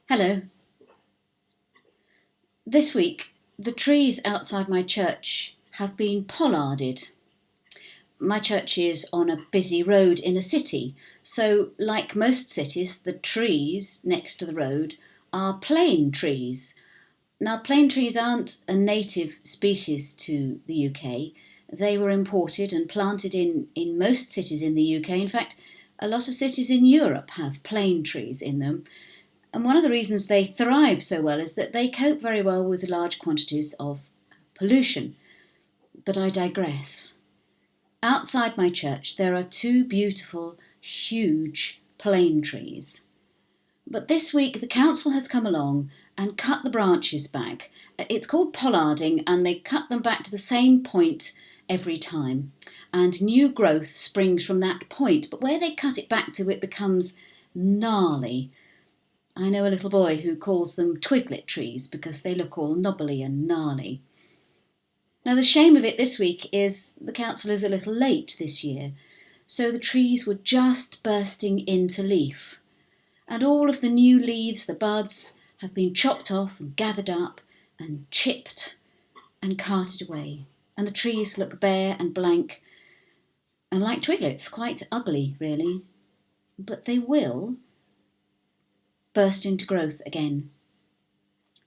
Hello. This week, the trees outside my church have been pollarded. My church is on a busy road in a city, so like most cities, the trees next to the road are plane trees. Now, plane trees aren't a native species to the UK. They were imported and planted in most cities in the UK. In fact, a lot of cities in Europe have plane trees in them. And one of the reasons they thrive so well is that they cope very well with large quantities of pollution. But I digress. Outside my church, there are two beautiful, huge plane trees. But this week, the council has come along and cut the branches back. It's called pollarding, and they cut them back to the same point every time. And new growth springs from that point. But where they cut it back to, it becomes gnarly. I know a little boy who calls them twiglet trees because they look all knobbly and gnarly. Now, the shame of it this week is the council is a little late this year, so the trees were just bursting into leaf. And all of the new leaves, the buds, have been chopped off and gathered up and chipped and carted away. And the trees look bare and blank and like twiglets, quite ugly, really. But they will burst into growth again.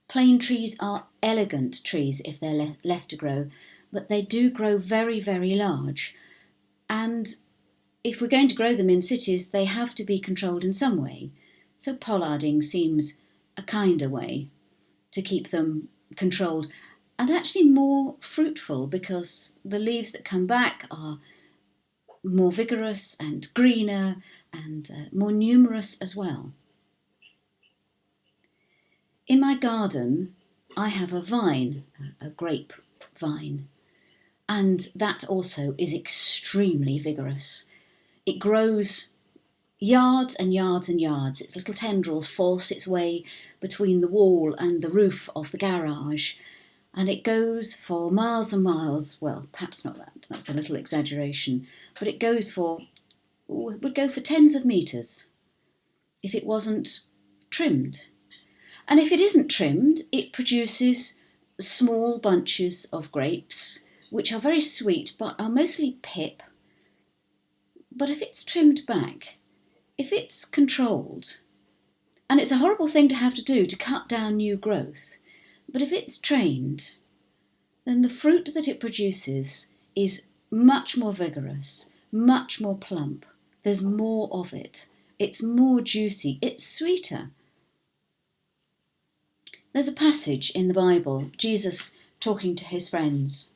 Plane trees are elegant trees if they're left to grow, but they do grow very, very large. And if we're going to grow them in cities, they have to be controlled in some way. So pollarding seems a kinder way to keep them controlled and actually more fruitful because the leaves that come back are more vigorous and greener and more numerous as well. In my garden, I have a vine, a grape vine, and that also is extremely vigorous. It grows yards and yards and yards. Its little tendrils force its way between the wall and the roof of the garage, and it goes for miles and miles. Well, perhaps not that, that's a little exaggeration, but it would go for tens of metres if it wasn't trimmed. And if it isn't trimmed, it produces small bunches of grapes, which are very sweet but are mostly pip. But if it's trimmed back, if it's controlled, and it's a horrible thing to have to do to cut down new growth, but if it's trained, then the fruit that it produces is much more vigorous, much more plump. There's more of it. It's more juicy. It's sweeter. There's a passage in the Bible, Jesus talking to his friends.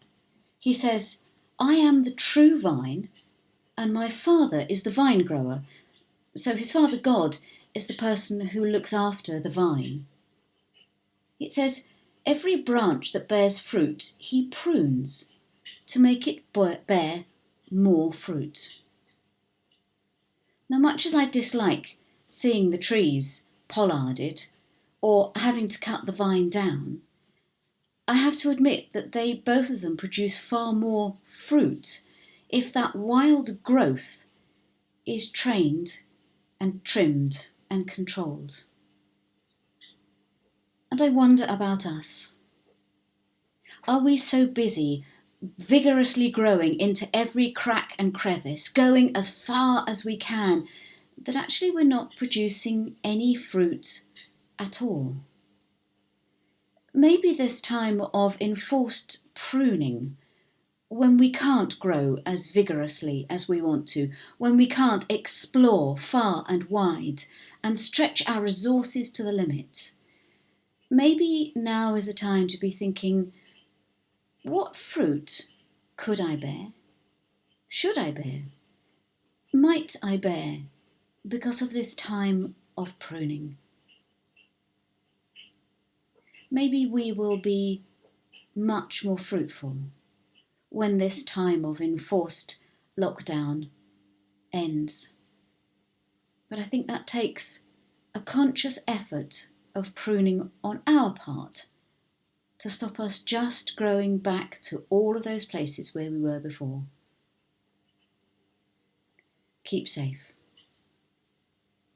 He says, "I am the true vine, and my Father is the vine grower." So his Father God is the person who looks after the vine. It says, "Every branch that bears fruit, he prunes to make it bear more fruit." Now, much as I dislike seeing the trees pollarded, or having to cut the vine down, I have to admit that both of them produce far more fruit if that wild growth is trained and trimmed and controlled. And I wonder about us. Are we so busy vigorously growing into every crack and crevice, going as far as we can, that actually we're not producing any fruit at all? Maybe this time of enforced pruning, when we can't grow as vigorously as we want to, when we can't explore far and wide and stretch our resources to the limit, maybe now is a time to be thinking, what fruit could I bear? Should I bear? Might I bear because of this time of pruning? Maybe we will be much more fruitful when this time of enforced lockdown ends. But I think that takes a conscious effort of pruning on our part to stop us just growing back to all of those places where we were before. Keep safe.